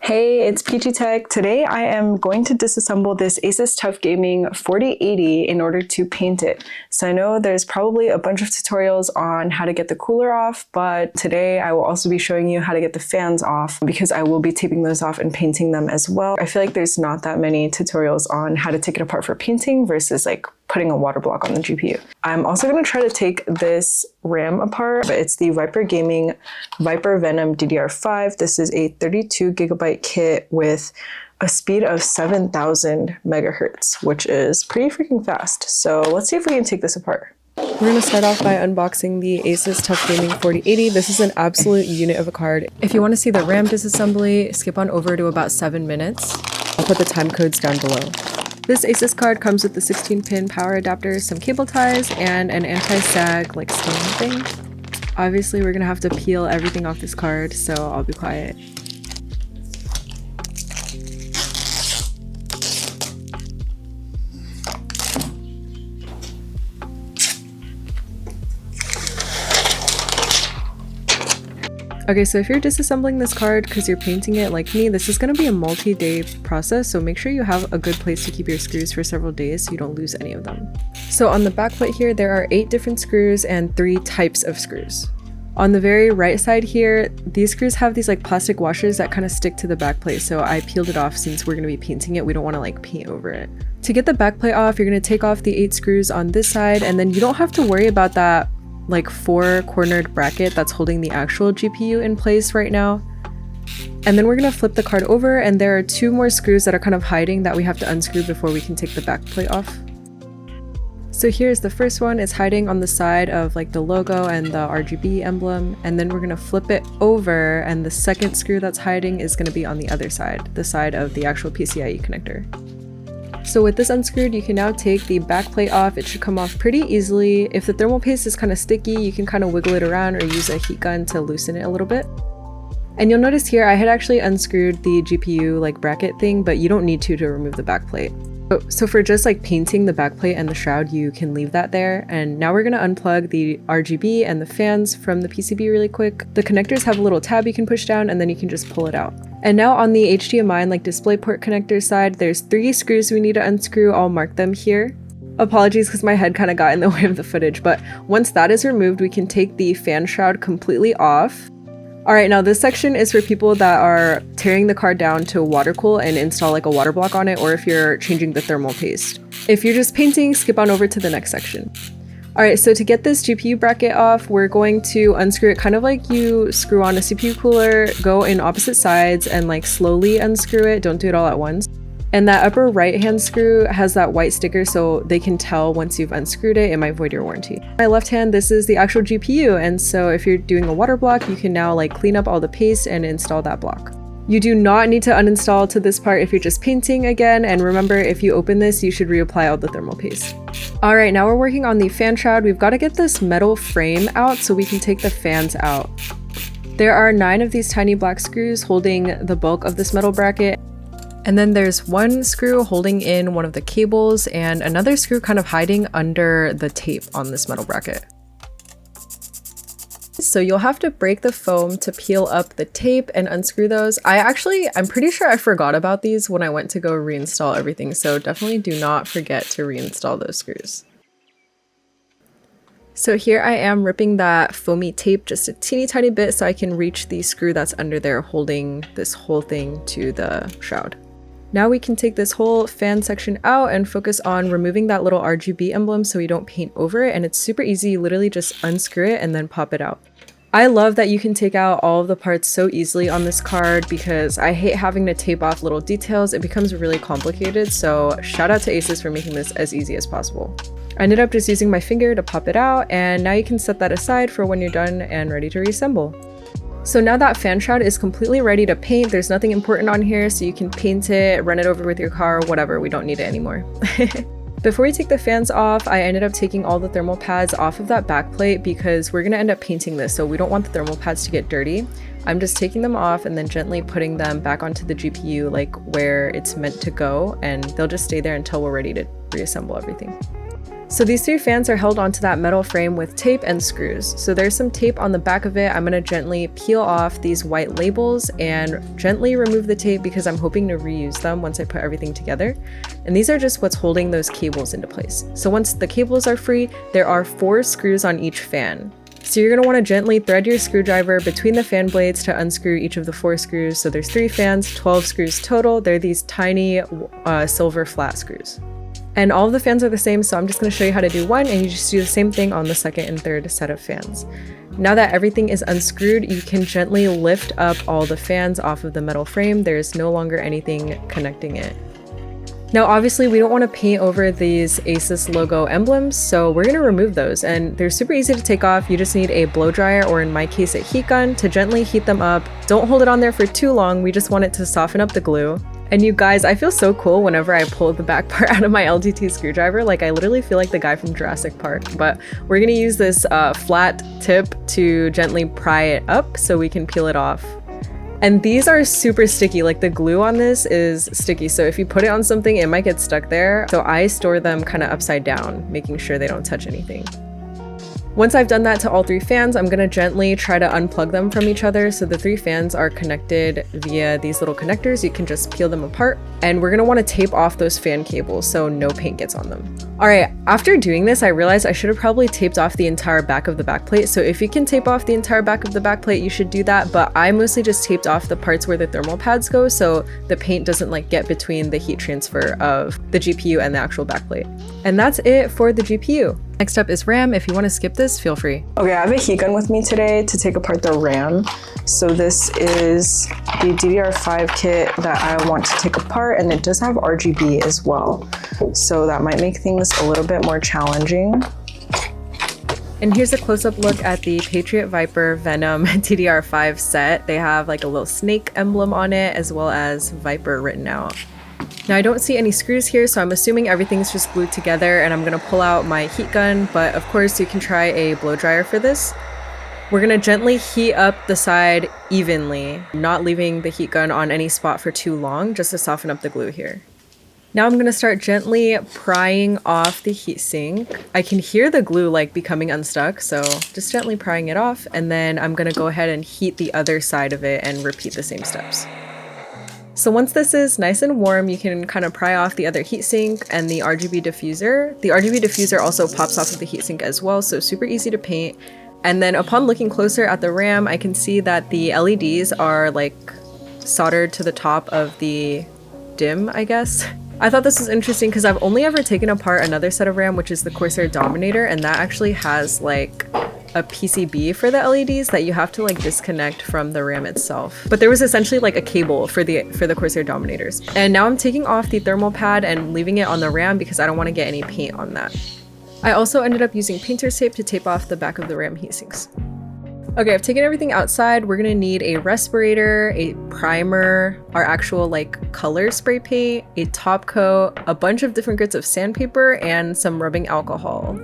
Hey, it's Peachy Tech. Today I am going to disassemble this Asus TUF Gaming 4080 in order to paint it. So I know there's probably a bunch of tutorials on how to get the cooler off, but today I will also be showing you how to get the fans off because I will be taping those off and painting them as well. I feel like there's not that many tutorials on how to take it apart for painting versus like putting a water block on the GPU. I'm also going to try to take this RAM apart, but it's the Viper Gaming Viper Venom DDR5. This is a 32 gigabyte kit with a speed of 7,000 megahertz, which is pretty freaking fast. So let's see if we can take this apart. We're going to start off by unboxing the Asus TUF Gaming 4080. This is an absolute unit of a card. If you want to see the RAM disassembly, skip on over to about 7 minutes. I'll put the time codes down below. This Asus card comes with the 16-pin power adapter, some cable ties, and an anti-sag like stain thing. Obviously, we're gonna have to peel everything off this card, so I'll be quiet. Okay, so if you're disassembling this card because you're painting it like me, this is going to be a multi-day process, so make sure you have a good place to keep your screws for several days so you don't lose any of them. So on the back plate here, there are 8 different screws and 3 types of screws. On the very right side here, these screws have these like plastic washers that kind of stick to the back plate, so I peeled it off since we're going to be painting it. We don't want to like paint over it. To get the back plate off, you're going to take off the 8 screws on this side, and then you don't have to worry about that like 4-cornered bracket that's holding the actual GPU in place right now. And then we're going to flip the card over, and there are 2 more screws that are kind of hiding that we have to unscrew before we can take the back plate off. So here's the first one. It's hiding on the side of like the logo and the RGB emblem, and then we're going to flip it over, and the second screw that's hiding is going to be on the other side, the side of the actual PCIe connector. So with this unscrewed, you can now take the back plate off. It should come off pretty easily. If the thermal paste is kind of sticky, you can kind of wiggle it around or use a heat gun to loosen it a little bit. And you'll notice here, I had actually unscrewed the GPU like bracket thing, but you don't need to remove the back plate. So for just like painting the back plate and the shroud, you can leave that there. And now we're gonna unplug the RGB and the fans from the PCB really quick. The connectors have a little tab you can push down, and then you can just pull it out. And now on the HDMI and like DisplayPort connector side, there's 3 screws we need to unscrew. I'll mark them here. Apologies because my head kind of got in the way of the footage, but once that is removed, we can take the fan shroud completely off. Alright, now this section is for people that are tearing the card down to water cool and install like a water block on it, or if you're changing the thermal paste. If you're just painting, skip on over to the next section. Alright, so to get this GPU bracket off, we're going to unscrew it kind of like you screw on a CPU cooler. Go in opposite sides and like slowly unscrew it. Don't do it all at once. And that upper right hand screw has that white sticker, so they can tell once you've unscrewed it, it might void your warranty. My left hand, this is the actual GPU, and so if you're doing a water block, you can now like clean up all the paste and install that block. You do not need to uninstall to this part if you're just painting again, and remember, if you open this, you should reapply all the thermal paste. Alright, now we're working on the fan shroud. We've got to get this metal frame out so we can take the fans out. There are 9 of these tiny black screws holding the bulk of this metal bracket. And then there's 1 screw holding in one of the cables and another screw kind of hiding under the tape on this metal bracket. So you'll have to break the foam to peel up the tape and unscrew those. I'm pretty sure I forgot about these when I went to go reinstall everything, so definitely do not forget to reinstall those screws. So here I am ripping that foamy tape just a teeny tiny bit so I can reach the screw that's under there holding this whole thing to the shroud. Now we can take this whole fan section out and focus on removing that little RGB emblem so we don't paint over it, and it's super easy. You literally just unscrew it and then pop it out. I love that you can take out all of the parts so easily on this card because I hate having to tape off little details. It becomes really complicated, so shout out to Asus for making this as easy as possible. I ended up just using my finger to pop it out, and now you can set that aside for when you're done and ready to reassemble. So now that fan shroud is completely ready to paint, there's nothing important on here, so you can paint it, run it over with your car, whatever, we don't need it anymore. Before we take the fans off, I ended up taking all the thermal pads off of that back plate because we're gonna end up painting this, so we don't want the thermal pads to get dirty. I'm just taking them off and then gently putting them back onto the GPU like where it's meant to go, and they'll just stay there until we're ready to reassemble everything. So these 3 fans are held onto that metal frame with tape and screws. So there's some tape on the back of it. I'm going to gently peel off these white labels and gently remove the tape because I'm hoping to reuse them once I put everything together. And these are just what's holding those cables into place. So once the cables are free, there are 4 screws on each fan. So you're going to want to gently thread your screwdriver between the fan blades to unscrew each of the 4 screws. So there's 3 fans, 12 screws total. They're these tiny silver flat screws. And all of the fans are the same, so I'm just going to show you how to do one, and you just do the same thing on the second and third set of fans. Now that everything is unscrewed, you can gently lift up all the fans off of the metal frame. There's no longer anything connecting it. Now obviously we don't want to paint over these Asus logo emblems, so we're going to remove those, and they're super easy to take off. You just need a blow dryer, or in my case a heat gun, to gently heat them up. Don't hold it on there for too long, we just want it to soften up the glue. And you guys, I feel so cool whenever I pull the back part out of my LTT screwdriver. Like, I literally feel like the guy from Jurassic Park. But we're gonna use this flat tip to gently pry it up so we can peel it off. And these are super sticky, like the glue on this is sticky. So if you put it on something, it might get stuck there. So I store them kind of upside down, making sure they don't touch anything. Once I've done that to all 3 fans, I'm gonna gently try to unplug them from each other. So the 3 fans are connected via these little connectors. You can just peel them apart, and we're gonna wanna tape off those fan cables so no paint gets on them. All right, after doing this, I realized I should have probably taped off the entire back of the backplate. So if you can tape off the entire back of the backplate, you should do that. But I mostly just taped off the parts where the thermal pads go, so the paint doesn't like get between the heat transfer of the GPU and the actual backplate. And that's it for the GPU. Next up is RAM. If you want to skip this, feel free. Okay, I have a heat gun with me today to take apart the RAM. So this is the DDR5 kit that I want to take apart, and it does have RGB as well. So that might make things a little bit more challenging. And here's a close-up look at the Patriot Viper Venom DDR5 set. They have like a little snake emblem on it, as well as Viper written out. Now I don't see any screws here, so I'm assuming everything's just glued together, and I'm gonna pull out my heat gun, but of course you can try a blow dryer for this. We're gonna gently heat up the side evenly, not leaving the heat gun on any spot for too long, just to soften up the glue here. Now I'm gonna start gently prying off the heatsink. I can hear the glue like becoming unstuck, so just gently prying it off, and then I'm gonna go ahead and heat the other side of it and repeat the same steps. So once this is nice and warm, you can kind of pry off the other heatsink and the RGB diffuser. The RGB diffuser also pops off of the heatsink as well, so super easy to paint. And then upon looking closer at the RAM, I can see that the LEDs are like soldered to the top of the DIMM, I guess. I thought this was interesting because I've only ever taken apart another set of RAM, which is the Corsair Dominator, and that actually has like a PCB for the LEDs that you have to like disconnect from the RAM itself. But there was essentially like a cable for the Corsair Dominators. And now I'm taking off the thermal pad and leaving it on the RAM because I don't want to get any paint on that. I also ended up using painter's tape to tape off the back of the RAM heatsinks. Okay, I've taken everything outside. We're gonna need a respirator, a primer, our actual like color spray paint, a top coat, a bunch of different grits of sandpaper, and some rubbing alcohol.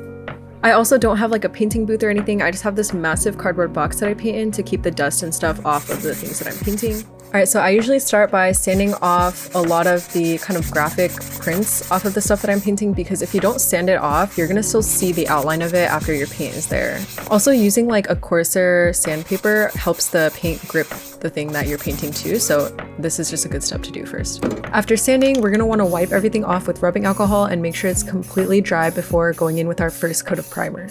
I also don't have like a painting booth or anything. I just have this massive cardboard box that I paint in to keep the dust and stuff off of the things that I'm painting. All right, so I usually start by sanding off a lot of the kind of graphic prints off of the stuff that I'm painting, because if you don't sand it off, you're gonna still see the outline of it after your paint is there. Also, using like a coarser sandpaper helps the paint grip the thing that you're painting to, so this is just a good step to do first. After sanding, we're gonna wanna wipe everything off with rubbing alcohol and make sure it's completely dry before going in with our first coat of primer.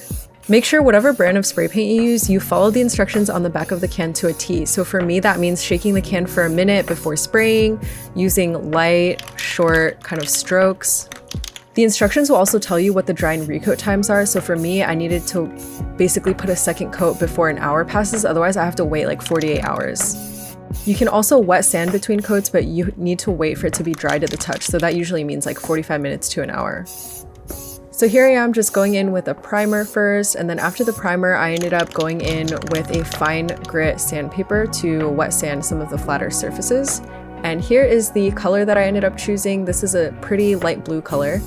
Make sure whatever brand of spray paint you use, you follow the instructions on the back of the can to a T. So for me, that means shaking the can for a minute before spraying, using light, short kind of strokes. The instructions will also tell you what the dry and recoat times are. So for me, I needed to basically put a second coat before an hour passes. Otherwise, I have to wait like 48 hours. You can also wet sand between coats, but you need to wait for it to be dry to the touch. So that usually means like 45 minutes to an hour. So here I am just going in with a primer first, and then after the primer, I ended up going in with a fine grit sandpaper to wet sand some of the flatter surfaces. And here is the color that I ended up choosing. This is a pretty light blue color.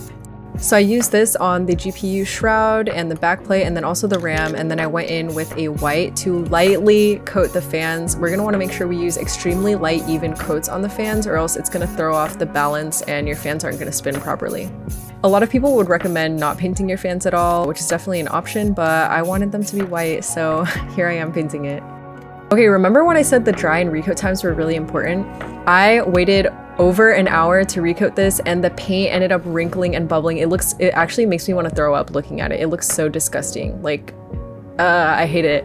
So I used this on the GPU shroud and the backplate, and then also the RAM, and then I went in with a white to lightly coat the fans. We're gonna wanna make sure we use extremely light, even coats on the fans, or else it's gonna throw off the balance and your fans aren't gonna spin properly. A lot of people would recommend not painting your fans at all, which is definitely an option, but I wanted them to be white, so here I am painting it. Okay, remember when I said the dry and recoat times were really important? I waited over an hour to recoat this and the paint ended up wrinkling and bubbling. It actually makes me want to throw up looking at it. It looks so disgusting. Like, I hate it.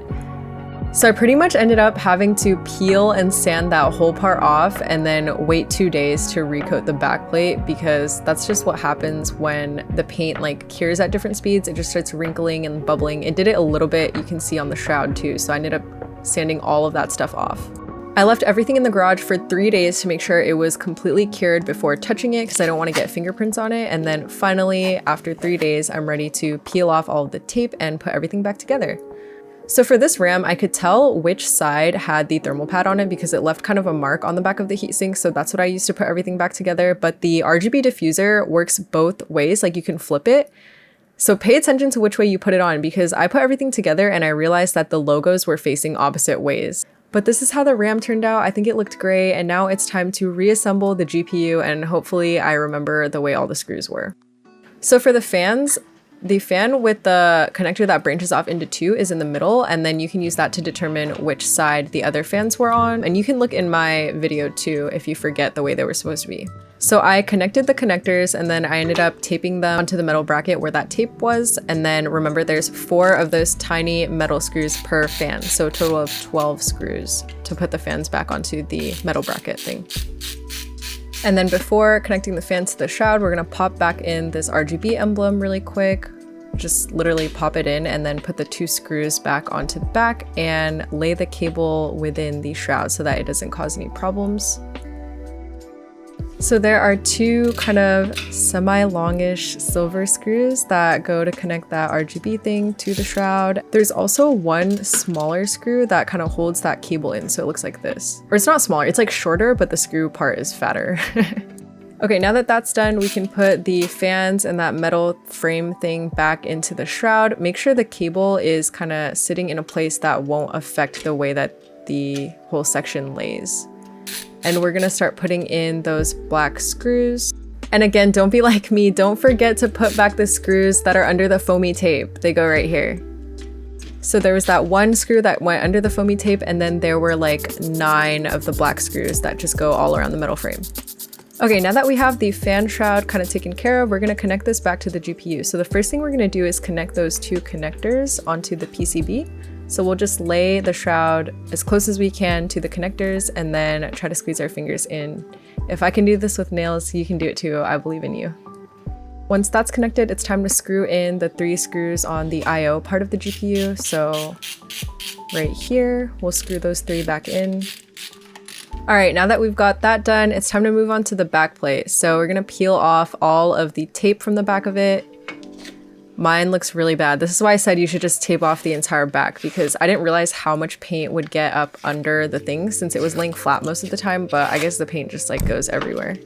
So I pretty much ended up having to peel and sand that whole part off and then wait 2 days to recoat the backplate, because that's just what happens when the paint like cures at different speeds. It just starts wrinkling and bubbling. It did it a little bit, you can see on the shroud too. So I ended up sanding all of that stuff off. I left everything in the garage for 3 days to make sure it was completely cured before touching it, because I don't want to get fingerprints on it. And then finally, after 3 days, I'm ready to peel off all of the tape and put everything back together. So for this ram, I could tell which side had the thermal pad on it because it left kind of a mark on the back of the heatsink. So that's what I used to put everything back together. But the RGB diffuser works both ways, like you can flip it. So pay attention to which way you put it on, because I put everything together and I realized that the logos were facing opposite ways. But this is how the RAM turned out. I think it looked great, and now it's time to reassemble the GPU, and hopefully I remember the way all the screws were. So for the fans, the fan with the connector that branches off into 2 is in the middle, and then you can use that to determine which side the other fans were on. And you can look in my video too if you forget the way they were supposed to be. So I connected the connectors and then I ended up taping them onto the metal bracket where that tape was. And then remember, there's 4 of those tiny metal screws per fan. So a total of 12 screws to put the fans back onto the metal bracket thing. And then before connecting the fans to the shroud, we're gonna pop back in this RGB emblem really quick. Just literally pop it in and then put the 2 screws back onto the back and lay the cable within the shroud so that it doesn't cause any problems. So there are 2 kind of semi-longish silver screws that go to connect that RGB thing to the shroud. There's also 1 smaller screw that kind of holds that cable in, so it looks like this. Or it's not smaller, it's like shorter, but the screw part is fatter. Okay, now that that's done, we can put the fans and that metal frame thing back into the shroud. Make sure the cable is kind of sitting in a place that won't affect the way that the whole section lays. And we're gonna start putting in those black screws. And again, don't be like me. Don't forget to put back the screws that are under the foamy tape. They go right here. So there was that 1 screw that went under the foamy tape, and then there were like 9 of the black screws that just go all around the metal frame. Okay, now that we have the fan shroud kind of taken care of, we're gonna connect this back to the GPU. So the first thing we're gonna do is connect those 2 connectors onto the PCB. So we'll just lay the shroud as close as we can to the connectors and then try to squeeze our fingers in. If I can do this with nails, you can do it too. I believe in you. Once that's connected, it's time to screw in the 3 screws on the IO part of the GPU. So right here, we'll screw those 3 back in. All right, now that we've got that done, it's time to move on to the backplate. So we're gonna peel off all of the tape from the back of it. Mine looks really bad. This is why I said you should just tape off the entire back, because I didn't realize how much paint would get up under the thing since it was laying flat most of the time, but I guess the paint just like goes everywhere.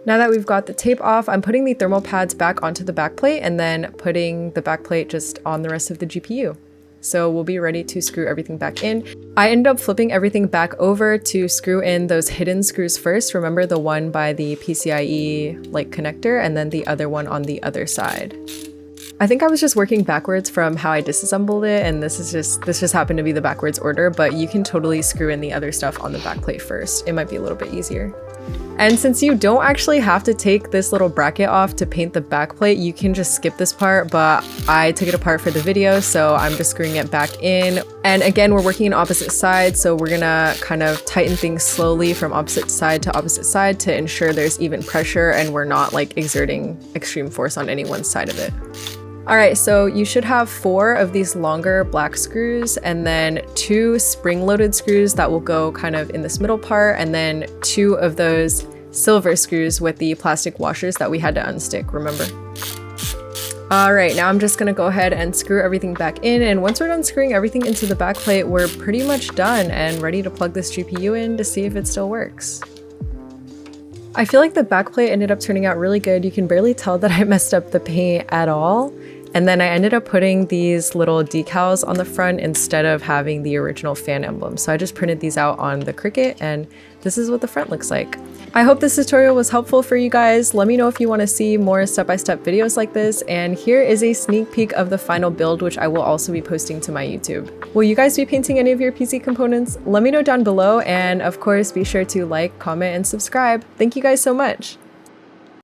Now that we've got the tape off, I'm putting the thermal pads back onto the backplate and then putting the backplate just on the rest of the GPU. So we'll be ready to screw everything back in. I ended up flipping everything back over to screw in those hidden screws first. Remember, the one by the PCIe like connector and then the other one on the other side. I think I was just working backwards from how I disassembled it, and this just happened to be the backwards order, but you can totally screw in the other stuff on the backplate first. It might be a little bit easier. And since you don't actually have to take this little bracket off to paint the backplate, you can just skip this part, but I took it apart for the video, so I'm just screwing it back in. And again, we're working in opposite sides, so we're gonna kind of tighten things slowly from opposite side to ensure there's even pressure and we're not like exerting extreme force on any one side of it. All right, so you should have 4 of these longer black screws and then 2 spring-loaded screws that will go kind of in this middle part, and then 2 of those silver screws with the plastic washers that we had to unstick, remember? All right, now I'm just gonna go ahead and screw everything back in, and once we're done screwing everything into the backplate, we're pretty much done and ready to plug this GPU in to see if it still works. I feel like the backplate ended up turning out really good. You can barely tell that I messed up the paint at all. And then I ended up putting these little decals on the front instead of having the original fan emblem. So I just printed these out on the Cricut, and this is what the front looks like. I hope this tutorial was helpful for you guys. Let me know if you want to see more step-by-step videos like this, and here is a sneak peek of the final build, which I will also be posting to my YouTube. Will you guys be painting any of your PC components? Let me know down below, and of course be sure to like, comment, and subscribe. Thank you guys so much!